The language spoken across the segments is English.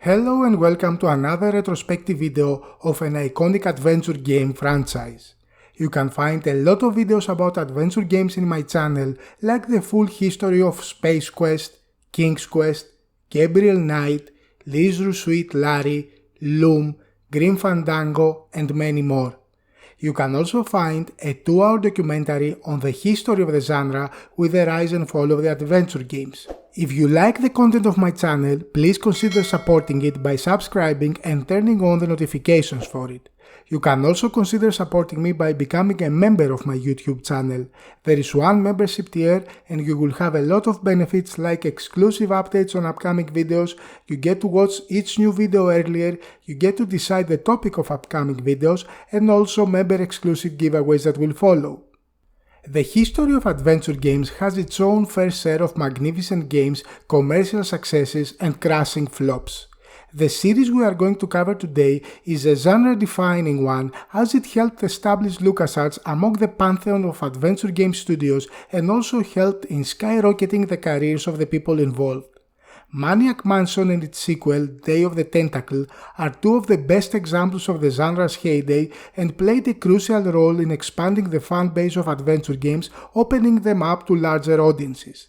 Hello and welcome to another retrospective video of an iconic adventure game franchise. You can find a lot of videos about adventure games in my channel, like the full history of Space Quest, King's Quest, Gabriel Knight, Leisure Suit Larry, Loom, Grim Fandango, and many more. You can also find a 2-hour documentary on the history of the genre with the rise and fall of the adventure games. If you like the content of my channel, please consider supporting it by subscribing and turning on the notifications for it. You can also consider supporting me by becoming a member of my YouTube channel. There is one membership tier and you will have a lot of benefits like exclusive updates on upcoming videos, you get to watch each new video earlier, you get to decide the topic of upcoming videos, and also member exclusive giveaways that will follow. The history of adventure games has its own fair share of magnificent games, commercial successes, and crashing flops. The series we are going to cover today is a genre-defining one as it helped establish LucasArts among the pantheon of adventure game studios and also helped in skyrocketing the careers of the people involved. Maniac Mansion and its sequel, Day of the Tentacle, are two of the best examples of the genre's heyday and played a crucial role in expanding the fan base of adventure games, opening them up to larger audiences.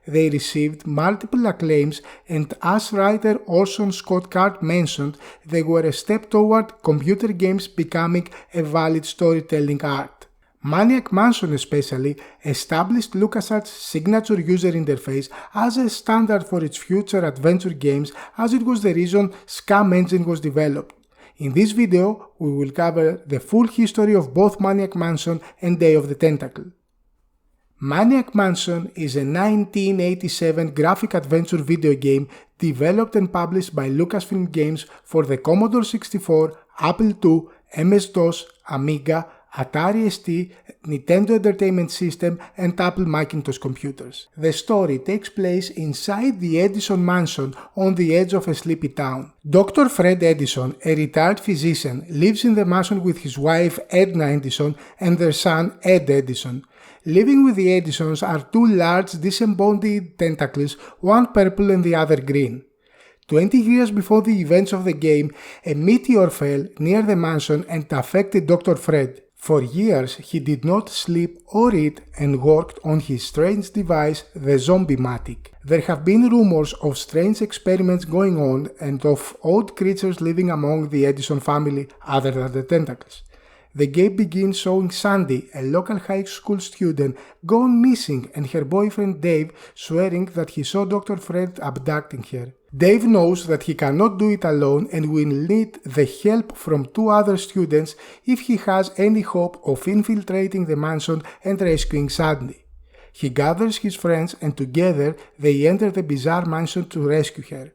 They received multiple acclaims, and as writer Orson Scott Card mentioned, they were a step toward computer games becoming a valid storytelling art. Maniac Mansion especially established LucasArts' signature user interface as a standard for its future adventure games, as it was the reason Scam Engine was developed. In this video, we will cover the full history of both Maniac Mansion and Day of the Tentacle. Maniac Mansion is a 1987 graphic adventure video game developed and published by Lucasfilm Games for the Commodore 64, Apple II, MS-DOS, Amiga, Atari ST, Nintendo Entertainment System, and Apple Macintosh computers. The story takes place inside the Edison mansion on the edge of a sleepy town. Dr. Fred Edison, a retired physician, lives in the mansion with his wife Edna Edison and their son Ed Edison. Living with the Edisons are two large disembodied tentacles, one purple and the other green. 20 years before the events of the game, a meteor fell near the mansion and affected Dr. Fred. For years, he did not sleep or eat and worked on his strange device, the Zombie-Matic. There have been rumors of strange experiments going on and of odd creatures living among the Edison family other than the tentacles. The game begins showing Sandy, a local high school student, gone missing, and her boyfriend Dave swearing that he saw Dr. Fred abducting her. Dave knows that he cannot do it alone and will need the help from two other students if he has any hope of infiltrating the mansion and rescuing Sandy. He gathers his friends and together they enter the bizarre mansion to rescue her.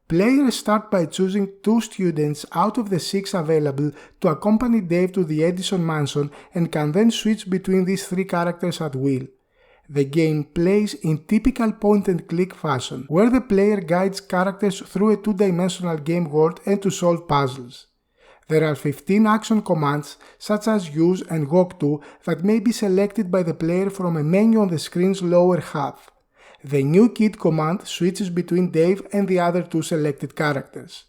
Players start by choosing two students out of the 6 available to accompany Dave to the Edison mansion and can then switch between these 3 characters at will. The game plays in typical point-and-click fashion, where the player guides characters through a 2-dimensional game world and to solve puzzles. There are 15 action commands, such as use and walk to, that may be selected by the player from a menu on the screen's lower half. The new kid command switches between Dave and the other 2 selected characters.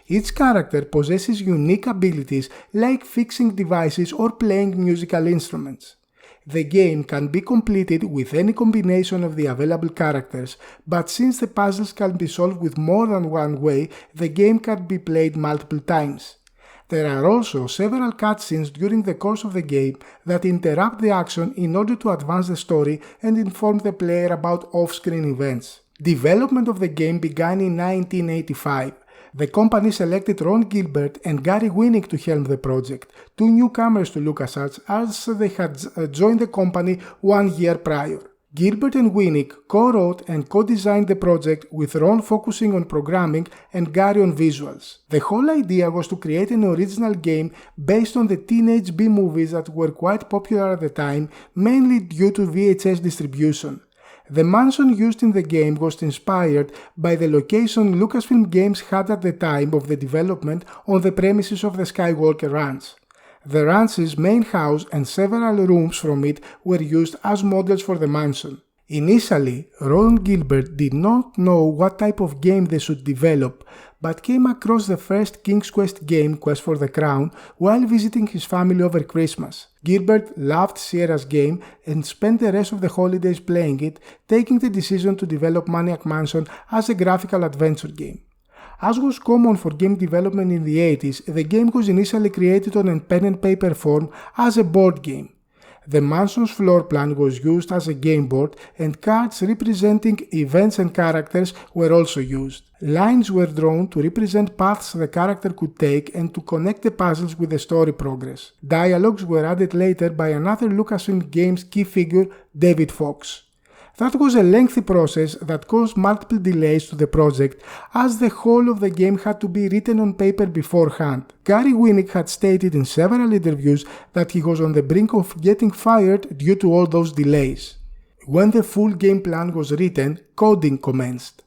Each character possesses unique abilities like fixing devices or playing musical instruments. The game can be completed with any combination of the available characters, but since the puzzles can be solved with more than one way, the game can be played multiple times. There are also several cutscenes during the course of the game that interrupt the action in order to advance the story and inform the player about off-screen events. Development of the game began in 1985. The company selected Ron Gilbert and Gary Winnick to helm the project, two newcomers to LucasArts as they had joined the company 1 year prior. Gilbert and Winnick co-wrote and co-designed the project, with Ron focusing on programming and Gary on visuals. The whole idea was to create an original game based on the teenage B-movies that were quite popular at the time, mainly due to VHS distribution. The mansion used in the game was inspired by the location Lucasfilm Games had at the time of the development on the premises of the Skywalker Ranch. The ranch's main house and several rooms from it were used as models for the mansion. Initially, Ron Gilbert did not know what type of game they should develop, but came across the first King's Quest game, Quest for the Crown, while visiting his family over Christmas. Gilbert loved Sierra's game and spent the rest of the holidays playing it, taking the decision to develop Maniac Mansion as a graphical adventure game. As was common for game development in the 80s, the game was initially created on a pen and paper form as a board game. The mansion's floor plan was used as a game board, and cards representing events and characters were also used. Lines were drawn to represent paths the character could take and to connect the puzzles with the story progress. Dialogues were added later by another Lucasfilm Games key figure, David Fox. That was a lengthy process that caused multiple delays to the project, as the whole of the game had to be written on paper beforehand. Gary Winnick had stated in several interviews that he was on the brink of getting fired due to all those delays. When the full game plan was written, coding commenced.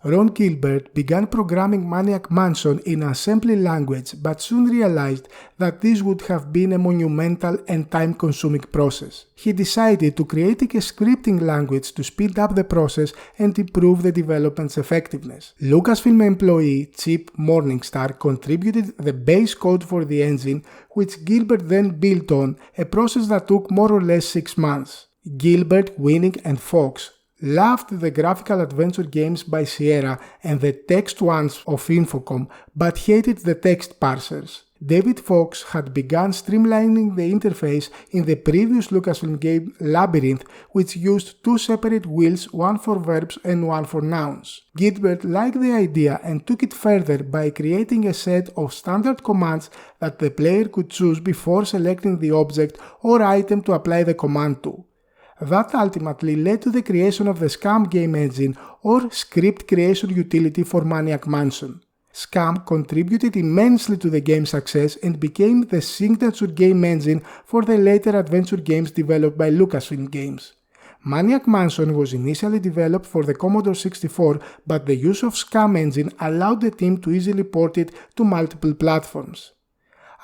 Ron Gilbert began programming Maniac Mansion in assembly language, but soon realized that this would have been a monumental and time-consuming process. He decided to create a scripting language to speed up the process and improve the development's effectiveness. Lucasfilm employee Chip Morningstar contributed the base code for the engine, which Gilbert then built on, a process that took more or less 6 months. Gilbert, Winnick, and Fox loved the graphical adventure games by Sierra and the text ones of Infocom, but hated the text parsers. David Fox had begun streamlining the interface in the previous Lucasfilm game Labyrinth, which used 2 separate wheels, one for verbs and one for nouns. Gilbert liked the idea and took it further by creating a set of standard commands that the player could choose before selecting the object or item to apply the command to. That ultimately led to the creation of the SCAM game engine, or script creation utility, for Maniac Mansion. SCAM contributed immensely to the game's success and became the signature game engine for the later adventure games developed by Lucasfilm Games. Maniac Mansion was initially developed for the Commodore 64, but the use of SCAM engine allowed the team to easily port it to multiple platforms.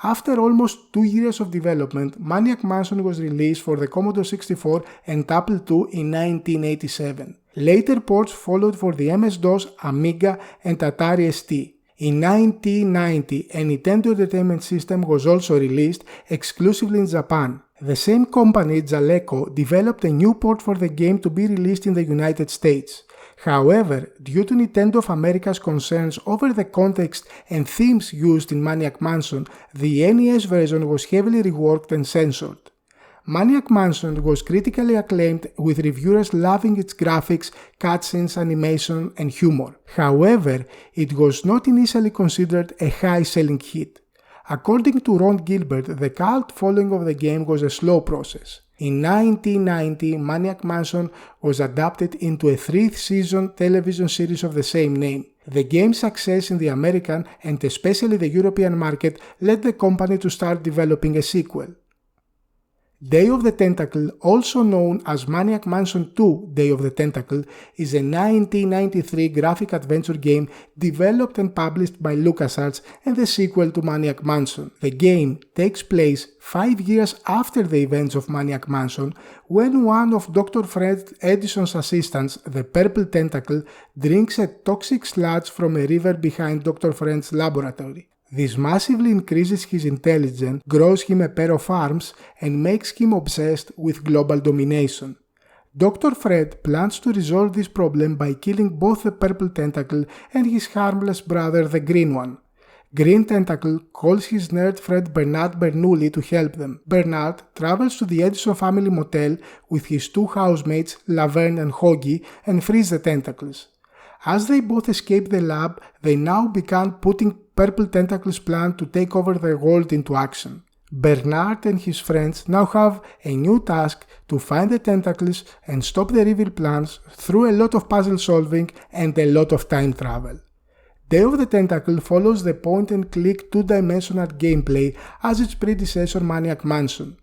After almost 2 years of development, Maniac Mansion was released for the Commodore 64 and Apple II in 1987. Later ports followed for the MS-DOS, Amiga, and Atari ST. In 1990, a Nintendo Entertainment System was also released exclusively in Japan. The same company, Jaleco, developed a new port for the game to be released in the United States. However, due to Nintendo of America's concerns over the context and themes used in Maniac Mansion, the NES version was heavily reworked and censored. Maniac Mansion was critically acclaimed, with reviewers loving its graphics, cutscenes, animation, and humor. However, it was not initially considered a high-selling hit. According to Ron Gilbert, the cult following of the game was a slow process. In 1990, Maniac Mansion was adapted into a 3-season television series of the same name. The game's success in the American and especially the European market led the company to start developing a sequel. Day of the Tentacle, also known as Maniac Mansion 2 Day of the Tentacle, is a 1993 graphic adventure game developed and published by LucasArts and the sequel to Maniac Mansion. The game takes place 5 years after the events of Maniac Mansion, when one of Dr. Fred Edison's assistants, the Purple Tentacle, drinks a toxic sludge from a river behind Dr. Fred's laboratory. This massively increases his intelligence, grows him a pair of arms, and makes him obsessed with global domination. Dr. Fred plans to resolve this problem by killing both the Purple Tentacle and his harmless brother, the Green One. Green Tentacle calls his nerd friend Bernard Bernoulli to help them. Bernard travels to the Edison family motel with his 2 housemates, Laverne and Hoggy, and frees the tentacles. As they both escape the lab, they now begin putting Purple Tentacle's plan to take over the world into action. Bernard and his friends now have a new task to find the tentacles and stop their evil plans through a lot of puzzle solving and a lot of time travel. Day of the Tentacle follows the point-and-click 2-dimensional gameplay as its predecessor Maniac Mansion.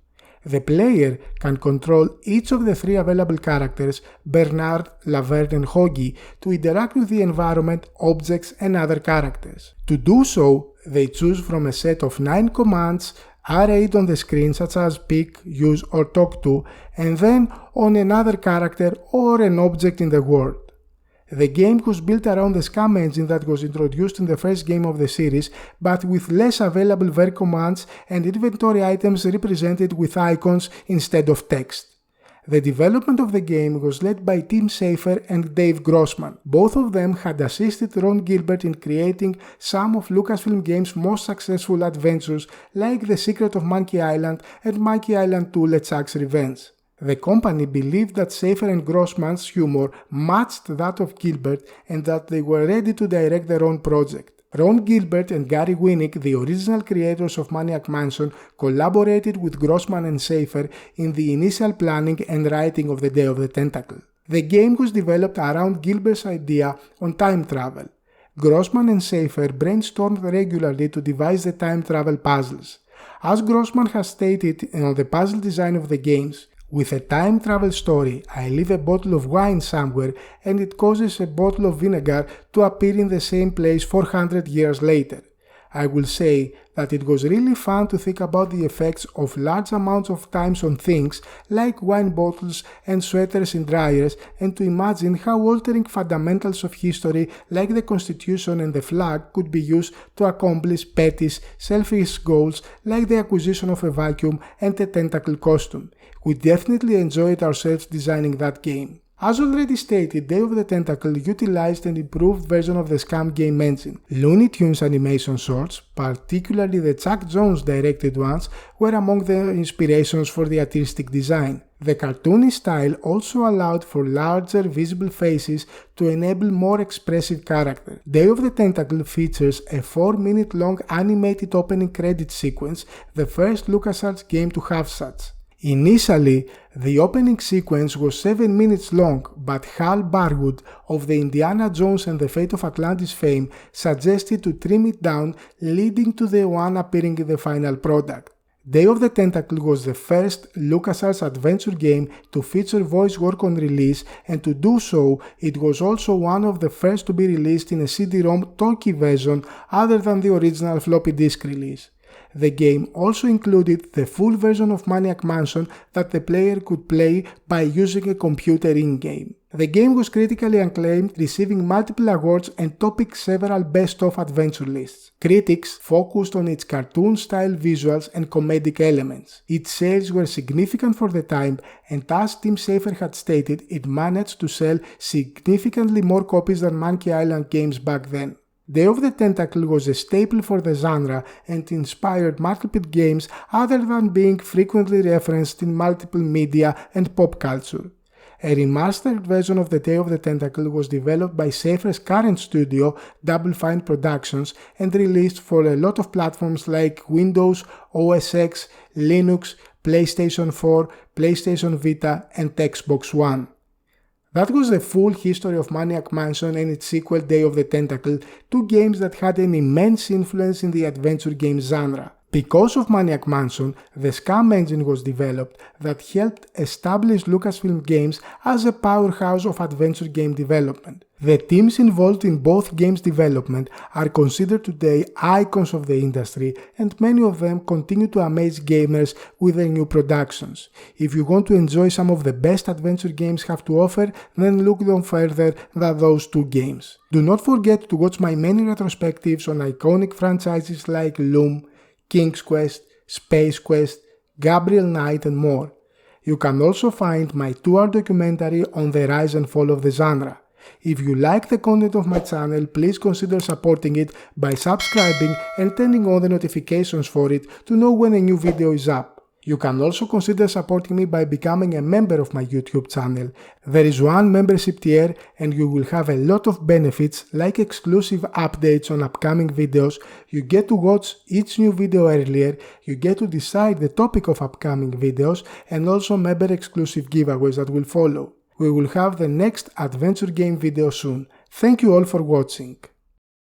The player can control each of the 3 available characters, Bernard, Laverne, and Hoggy, to interact with the environment, objects, and other characters. To do so, they choose from a set of 9 commands arrayed on the screen, such as pick, use, or talk to, and then on another character or an object in the world. The game was built around the SCAM engine that was introduced in the first game of the series, but with less available verb commands and inventory items represented with icons instead of text. The development of the game was led by Tim Schafer and Dave Grossman. Both of them had assisted Ron Gilbert in creating some of Lucasfilm Games' most successful adventures like The Secret of Monkey Island and Monkey Island 2: LeChuck's Revenge. The company believed that Schafer and Grossman's humor matched that of Gilbert and that they were ready to direct their own project. Ron Gilbert and Gary Winnick, the original creators of Maniac Mansion, collaborated with Grossman and Schafer in the initial planning and writing of the Day of the Tentacle. The game was developed around Gilbert's idea on time travel. Grossman and Schafer brainstormed regularly to devise the time travel puzzles. As Grossman has stated on the puzzle design of the games, with a time travel story, I leave a bottle of wine somewhere and it causes a bottle of vinegar to appear in the same place 400 years later. I will say that it was really fun to think about the effects of large amounts of times on things like wine bottles and sweaters in dryers, and to imagine how altering fundamentals of history like the Constitution and the flag could be used to accomplish petty, selfish goals like the acquisition of a vacuum and a tentacle costume. We definitely enjoyed ourselves designing that game. As already stated, Day of the Tentacle utilized an improved version of the SCAM game engine. Looney Tunes animation shorts, particularly the Chuck Jones directed ones, were among the inspirations for the artistic design. The cartoony style also allowed for larger visible faces to enable more expressive characters. Day of the Tentacle features a 4-minute long animated opening credit sequence, the first LucasArts game to have such. Initially, the opening sequence was 7 minutes long, but Hal Barwood of the Indiana Jones and the Fate of Atlantis fame suggested to trim it down, leading to the one appearing in the final product. Day of the Tentacle was the first LucasArts adventure game to feature voice work on release, and to do so, it was also one of the first to be released in a CD-ROM talkie version other than the original floppy disk release. The game also included the full version of Maniac Mansion that the player could play by using a computer in-game. The game was critically acclaimed, receiving multiple awards and topping several best-of adventure lists. Critics focused on its cartoon-style visuals and comedic elements. Its sales were significant for the time, and as Tim Schafer had stated, it managed to sell significantly more copies than Monkey Island games back then. Day of the Tentacle was a staple for the genre and inspired multiple games other than being frequently referenced in multiple media and pop culture. A remastered version of the Day of the Tentacle was developed by Schafer's current studio, Double Fine Productions, and released for a lot of platforms like Windows, OS X, Linux, PlayStation 4, PlayStation Vita, and Xbox One. That was the full history of Maniac Mansion and its sequel Day of the Tentacle, two games that had an immense influence in the adventure game genre. Because of Maniac Mansion, the SCAM engine was developed that helped establish Lucasfilm Games as a powerhouse of adventure game development. The teams involved in both games development are considered today icons of the industry, and many of them continue to amaze gamers with their new productions. If you want to enjoy some of the best adventure games have to offer, then look no further than those two games. Do not forget to watch my many retrospectives on iconic franchises like Loom, King's Quest, Space Quest, Gabriel Knight, and more. You can also find my 2-hour documentary on the rise and fall of the genre. If you like the content of my channel, please consider supporting it by subscribing and turning on the notifications for it to know when a new video is up. You can also consider supporting me by becoming a member of my YouTube channel. There is one membership tier and you will have a lot of benefits like exclusive updates on upcoming videos, you get to watch each new video earlier, you get to decide the topic of upcoming videos, and also member exclusive giveaways that will follow. We will have the next adventure game video soon. Thank you all for watching.